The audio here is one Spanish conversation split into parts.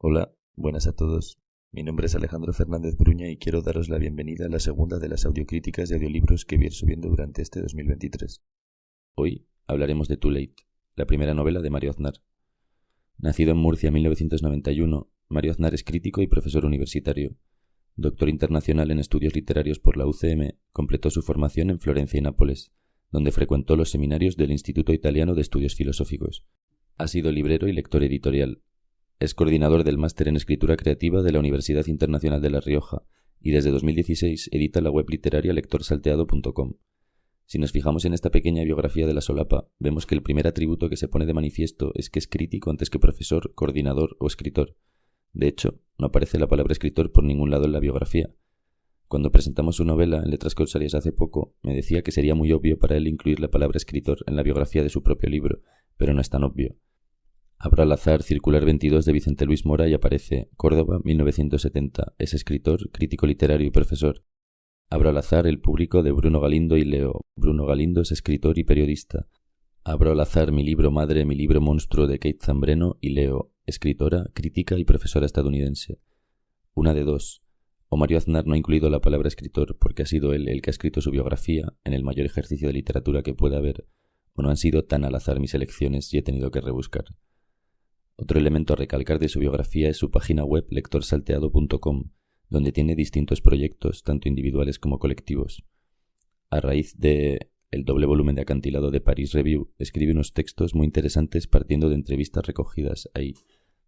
Hola, buenas a todos. Mi nombre es Alejandro Fernández Bruña y quiero daros la bienvenida a la segunda de las audiocríticas de audiolibros que voy a ir subiendo durante este 2023. Hoy hablaremos de Too Late, la primera novela de Mario Aznar. Nacido en Murcia en 1991, Mario Aznar es crítico y profesor universitario. Doctor internacional en estudios literarios por la UCM, completó su formación en Florencia y Nápoles, donde frecuentó los seminarios del Instituto Italiano de Estudios Filosóficos. Ha sido librero y lector editorial. Es coordinador del Máster en Escritura Creativa de la Universidad Internacional de La Rioja y desde 2016 edita la web literaria lectorsalteado.com. Si nos fijamos en esta pequeña biografía de la solapa, vemos que el primer atributo que se pone de manifiesto es que es crítico antes que profesor, coordinador o escritor. De hecho, no aparece la palabra escritor por ningún lado en la biografía. Cuando presentamos su novela en Letras Corsarias hace poco, me decía que sería muy obvio para él incluir la palabra escritor en la biografía de su propio libro, pero no es tan obvio. Abro al azar Circular 22 de Vicente Luis Mora y aparece Córdoba, 1970. Es escritor, crítico literario y profesor. Abro al azar El Público de Bruno Galindo y leo Bruno Galindo es escritor y periodista. Abro al azar Mi libro madre, mi libro monstruo de Kate Zambreno y leo escritora, crítica y profesora estadounidense. Una de dos. O Mario Aznar no ha incluido la palabra escritor porque ha sido él el que ha escrito su biografía en el mayor ejercicio de literatura que pueda haber, o no han sido tan al azar mis elecciones y he tenido que rebuscar. Otro elemento a recalcar de su biografía es su página web lectorsalteado.com, donde tiene distintos proyectos, tanto individuales como colectivos. A raíz de el doble volumen de Acantilado de Paris Review, escribe unos textos muy interesantes partiendo de entrevistas recogidas ahí,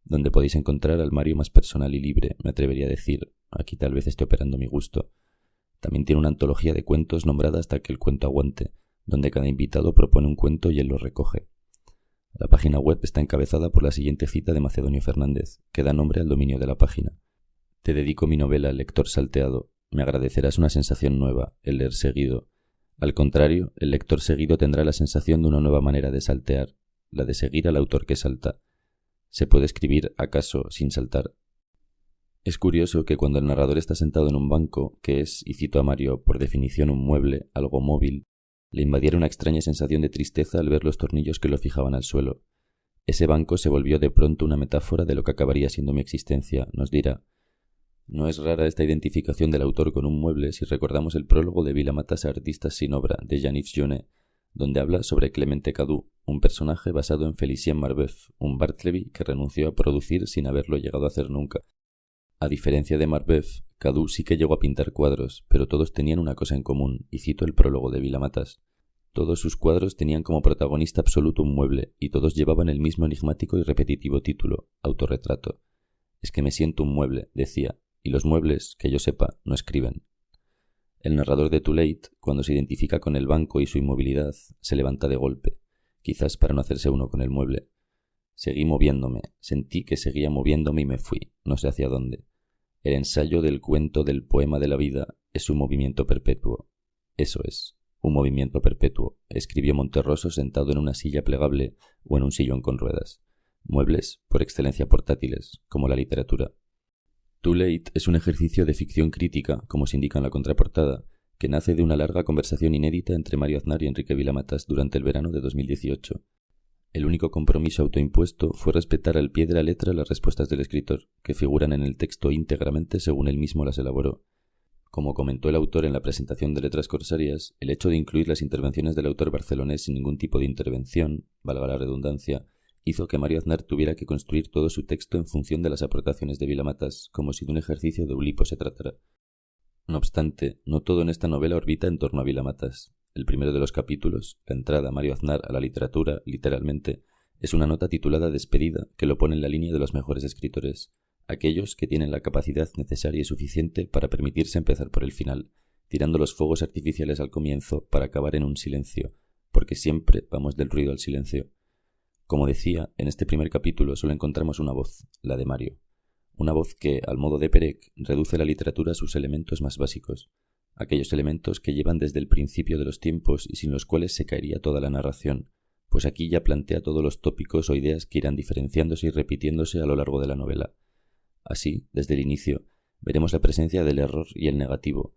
donde podéis encontrar al Mario más personal y libre, me atrevería a decir. Aquí tal vez esté operando mi gusto. También tiene una antología de cuentos nombrada Hasta que el cuento aguante, donde cada invitado propone un cuento y él lo recoge. La página web está encabezada por la siguiente cita de Macedonio Fernández, que da nombre al dominio de la página. Te dedico mi novela, lector salteado. Me agradecerás una sensación nueva, el leer seguido. Al contrario, el lector seguido tendrá la sensación de una nueva manera de saltear, la de seguir al autor que salta. ¿Se puede escribir, acaso, sin saltar? Es curioso que cuando el narrador está sentado en un banco, que es, y cito a Mario, por definición un mueble, algo móvil, le invadiera una extraña sensación de tristeza al ver los tornillos que lo fijaban al suelo. Ese banco se volvió de pronto una metáfora de lo que acabaría siendo mi existencia, nos dirá. No es rara esta identificación del autor con un mueble si recordamos el prólogo de Vilamatas a Artistas sin obra, de Jean-Yves Jeunet, donde habla sobre Clemente Cadu, un personaje basado en Félicien Marbeuf, un Bartleby que renunció a producir sin haberlo llegado a hacer nunca. A diferencia de Marbeuf, Cadu sí que llegó a pintar cuadros, pero todos tenían una cosa en común, y cito el prólogo de Vilamatas. Todos sus cuadros tenían como protagonista absoluto un mueble, y todos llevaban el mismo enigmático y repetitivo título, autorretrato. Es que me siento un mueble, decía, y los muebles, que yo sepa, no escriben. El narrador de Too Late, cuando se identifica con el banco y su inmovilidad, se levanta de golpe, quizás para no hacerse uno con el mueble. Seguí moviéndome, sentí que seguía moviéndome y me fui, no sé hacia dónde. El ensayo del cuento del poema de la vida es un movimiento perpetuo. Eso es, un movimiento perpetuo, escribió Monterroso sentado en una silla plegable o en un sillón con ruedas. Muebles, por excelencia portátiles, como la literatura. Too Late es un ejercicio de ficción crítica, como se indica en la contraportada, que nace de una larga conversación inédita entre Mario Aznar y Enrique Vilamatas durante el verano de 2018. El único compromiso autoimpuesto fue respetar al pie de la letra las respuestas del escritor, que figuran en el texto íntegramente según él mismo las elaboró. Como comentó el autor en la presentación de Letras Corsarias, el hecho de incluir las intervenciones del autor barcelonés sin ningún tipo de intervención, valga la redundancia, hizo que Mario Aznar tuviera que construir todo su texto en función de las aportaciones de Vilamatas, como si de un ejercicio de Oulipo se tratara. No obstante, no todo en esta novela orbita en torno a Vilamatas. El primero de los capítulos, la entrada a Mario Aznar a la literatura, literalmente, es una nota titulada Despedida que lo pone en la línea de los mejores escritores, aquellos que tienen la capacidad necesaria y suficiente para permitirse empezar por el final, tirando los fuegos artificiales al comienzo para acabar en un silencio, porque siempre vamos del ruido al silencio. Como decía, en este primer capítulo solo encontramos una voz, la de Mario. Una voz que, al modo de Perec, reduce la literatura a sus elementos más básicos, aquellos elementos que llevan desde el principio de los tiempos y sin los cuales se caería toda la narración, pues aquí ya plantea todos los tópicos o ideas que irán diferenciándose y repitiéndose a lo largo de la novela. Así, desde el inicio, veremos la presencia del error y el negativo,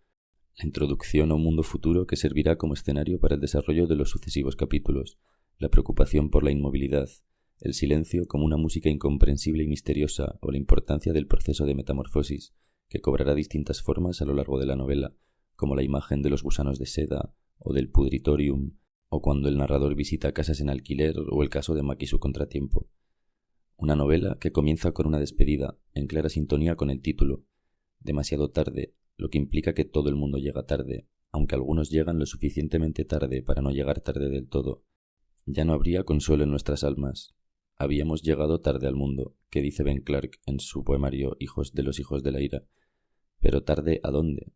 la introducción a un mundo futuro que servirá como escenario para el desarrollo de los sucesivos capítulos, la preocupación por la inmovilidad, el silencio como una música incomprensible y misteriosa o la importancia del proceso de metamorfosis que cobrará distintas formas a lo largo de la novela, como la imagen de los gusanos de seda o del pudritorium, o cuando el narrador visita casas en alquiler o el caso de Mac y su contratiempo. Una novela que comienza con una despedida, en clara sintonía con el título, demasiado tarde, lo que implica que todo el mundo llega tarde, aunque algunos llegan lo suficientemente tarde para no llegar tarde del todo. Ya no habría consuelo en nuestras almas. Habíamos llegado tarde al mundo, que dice Ben Clark en su poemario Hijos de la Ira. Pero ¿tarde a dónde?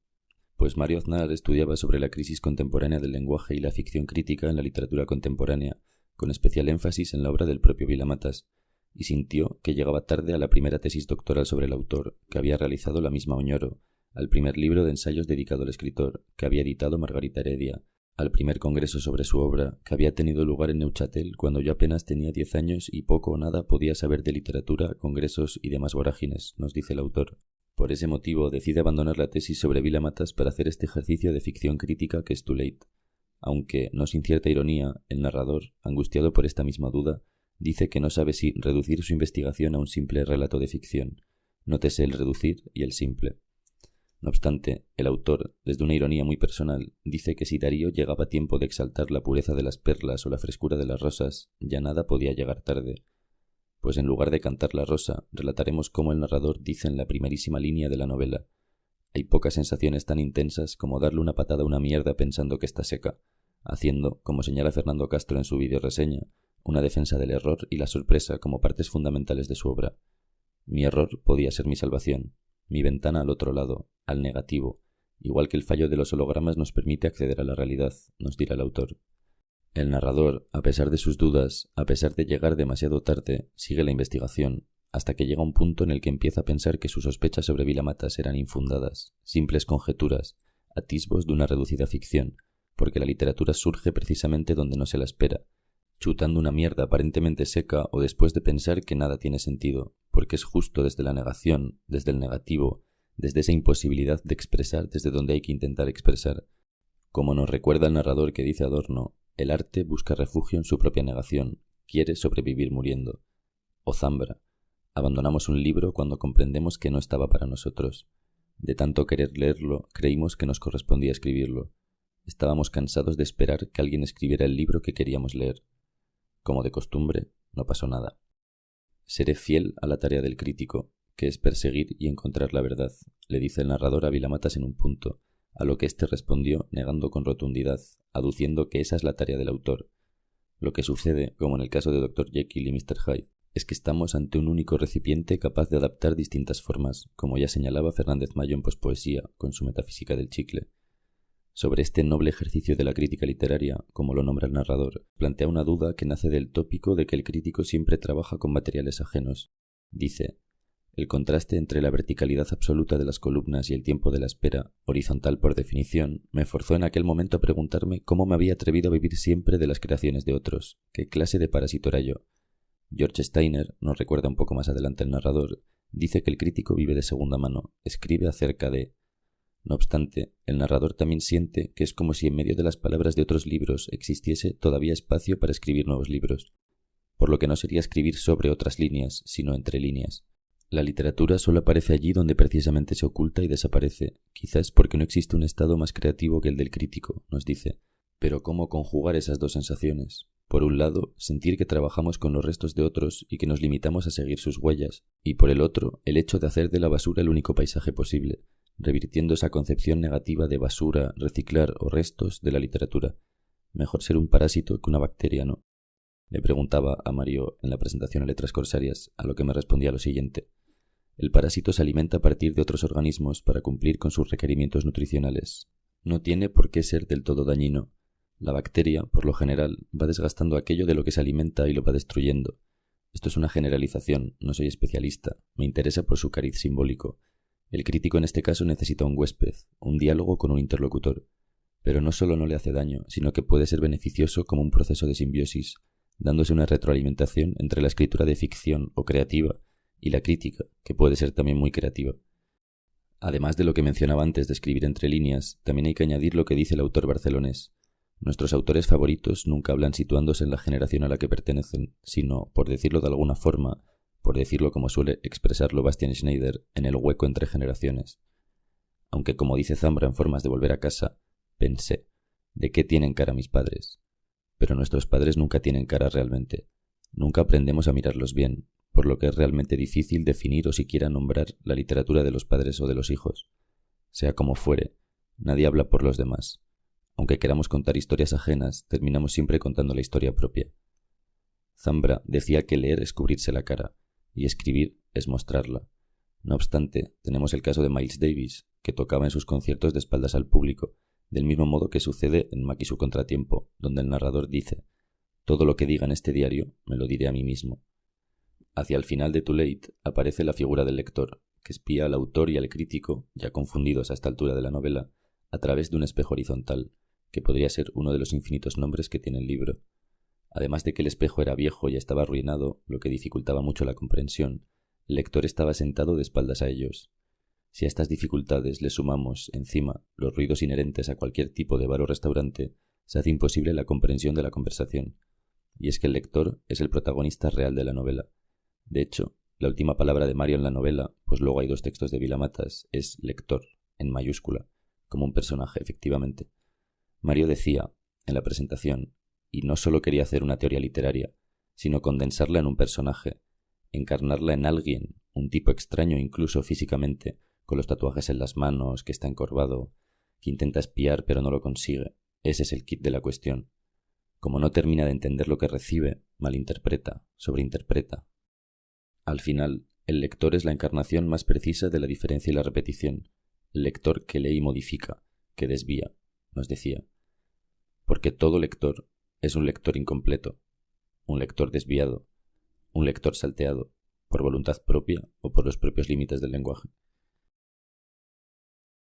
Pues Mario Aznar estudiaba sobre la crisis contemporánea del lenguaje y la ficción crítica en la literatura contemporánea, con especial énfasis en la obra del propio Vilamatas, y sintió que llegaba tarde a la primera tesis doctoral sobre el autor, que había realizado la misma Oñoro, al primer libro de ensayos dedicado al escritor, que había editado Margarita Heredia, al primer congreso sobre su obra, que había tenido lugar en Neuchâtel cuando yo apenas tenía 10 años y poco o nada podía saber de literatura, congresos y demás vorágines, nos dice el autor. Por ese motivo decide abandonar la tesis sobre Vilamatas para hacer este ejercicio de ficción crítica que es Too Late. Aunque, no sin cierta ironía, el narrador, angustiado por esta misma duda, dice que no sabe si reducir su investigación a un simple relato de ficción. Nótese el reducir y el simple. No obstante, el autor, desde una ironía muy personal, dice que si Darío llegaba a tiempo de exaltar la pureza de las perlas o la frescura de las rosas, ya nada podía llegar tarde. Pues en lugar de cantar la rosa, relataremos cómo el narrador dice en la primerísima línea de la novela: hay pocas sensaciones tan intensas como darle una patada a una mierda pensando que está seca, haciendo, como señala Fernando Castro en su videoreseña, una defensa del error y la sorpresa como partes fundamentales de su obra. Mi error podía ser mi salvación, mi ventana al otro lado, al negativo, igual que el fallo de los hologramas nos permite acceder a la realidad, nos dirá el autor. El narrador, a pesar de sus dudas, a pesar de llegar demasiado tarde, sigue la investigación, hasta que llega un punto en el que empieza a pensar que sus sospechas sobre Vilamatas eran infundadas, simples conjeturas, atisbos de una reducida ficción, porque la literatura surge precisamente donde no se la espera, chutando una mierda aparentemente seca o después de pensar que nada tiene sentido, porque es justo desde la negación, desde el negativo, desde esa imposibilidad de expresar desde donde hay que intentar expresar. Como nos recuerda el narrador que dice Adorno, el arte busca refugio en su propia negación, quiere sobrevivir muriendo. O Zambra, abandonamos un libro cuando comprendemos que no estaba para nosotros. De tanto querer leerlo, creímos que nos correspondía escribirlo. Estábamos cansados de esperar que alguien escribiera el libro que queríamos leer. Como de costumbre, no pasó nada. Seré fiel a la tarea del crítico, que es perseguir y encontrar la verdad, le dice el narrador a Vilamatas en un punto, a lo que éste respondió negando con rotundidad, aduciendo que esa es la tarea del autor. Lo que sucede, como en el caso de Dr. Jekyll y Mr. Hyde, es que estamos ante un único recipiente capaz de adaptar distintas formas, como ya señalaba Fernández Mayo en Pospoesía, con su Metafísica del chicle. Sobre este noble ejercicio de la crítica literaria, como lo nombra el narrador, plantea una duda que nace del tópico de que el crítico siempre trabaja con materiales ajenos. Dice: el contraste entre la verticalidad absoluta de las columnas y el tiempo de la espera, horizontal por definición, me forzó en aquel momento a preguntarme cómo me había atrevido a vivir siempre de las creaciones de otros, qué clase de parásito era yo. George Steiner, nos recuerda un poco más adelante el narrador, dice que el crítico vive de segunda mano, escribe acerca de... No obstante, el narrador también siente que es como si en medio de las palabras de otros libros existiese todavía espacio para escribir nuevos libros, por lo que no sería escribir sobre otras líneas, sino entre líneas. La literatura solo aparece allí donde precisamente se oculta y desaparece, quizás porque no existe un estado más creativo que el del crítico, nos dice. Pero ¿cómo conjugar esas dos sensaciones? Por un lado, sentir que trabajamos con los restos de otros y que nos limitamos a seguir sus huellas, y por el otro, el hecho de hacer de la basura el único paisaje posible, revirtiendo esa concepción negativa de basura, reciclar o restos de la literatura. Mejor ser un parásito que una bacteria, ¿no? Le preguntaba a Mario en la presentación a Letras Corsarias, a lo que me respondía lo siguiente. El parásito se alimenta a partir de otros organismos para cumplir con sus requerimientos nutricionales. No tiene por qué ser del todo dañino. La bacteria, por lo general, va desgastando aquello de lo que se alimenta y lo va destruyendo. Esto es una generalización, no soy especialista, me interesa por su cariz simbólico. El crítico en este caso necesita un huésped, un diálogo con un interlocutor. Pero no solo no le hace daño, sino que puede ser beneficioso como un proceso de simbiosis, dándose una retroalimentación entre la escritura de ficción o creativa y la crítica, que puede ser también muy creativa. Además de lo que mencionaba antes de escribir entre líneas, también hay que añadir lo que dice el autor barcelonés. Nuestros autores favoritos nunca hablan situándose en la generación a la que pertenecen, sino, por decirlo de alguna forma, por decirlo como suele expresarlo Bastian Schneider, en el hueco entre generaciones. Aunque, como dice Zambra en Formas de volver a casa, pensé, ¿de qué tienen cara mis padres? Pero nuestros padres nunca tienen cara realmente. Nunca aprendemos a mirarlos bien, por lo que es realmente difícil definir o siquiera nombrar la literatura de los padres o de los hijos. Sea como fuere, nadie habla por los demás. Aunque queramos contar historias ajenas, terminamos siempre contando la historia propia. Zambra decía que leer es cubrirse la cara, y escribir es mostrarla. No obstante, tenemos el caso de Miles Davis, que tocaba en sus conciertos de espaldas al público, del mismo modo que sucede en Mac y su contratiempo, donde el narrador dice: «Todo lo que diga en este diario me lo diré a mí mismo». Hacia el final de Too Late aparece la figura del lector, que espía al autor y al crítico, ya confundidos a esta altura de la novela, a través de un espejo horizontal, que podría ser uno de los infinitos nombres que tiene el libro. Además de que el espejo era viejo y estaba arruinado, lo que dificultaba mucho la comprensión, el lector estaba sentado de espaldas a ellos. Si a estas dificultades le sumamos, encima, los ruidos inherentes a cualquier tipo de bar o restaurante, se hace imposible la comprensión de la conversación. Y es que el lector es el protagonista real de la novela. De hecho, la última palabra de Mario en la novela, pues luego hay 2 textos de Vilamatas, es lector, en mayúscula, como un personaje, efectivamente. Mario decía, en la presentación, y no solo quería hacer una teoría literaria, sino condensarla en un personaje, encarnarla en alguien, un tipo extraño incluso físicamente, con los tatuajes en las manos, que está encorvado, que intenta espiar pero no lo consigue. Ese es el quid de la cuestión. Como no termina de entender lo que recibe, malinterpreta, sobreinterpreta. Al final, el lector es la encarnación más precisa de la diferencia y la repetición, el lector que lee y modifica, que desvía, nos decía. Porque todo lector es un lector incompleto, un lector desviado, un lector salteado, por voluntad propia o por los propios límites del lenguaje.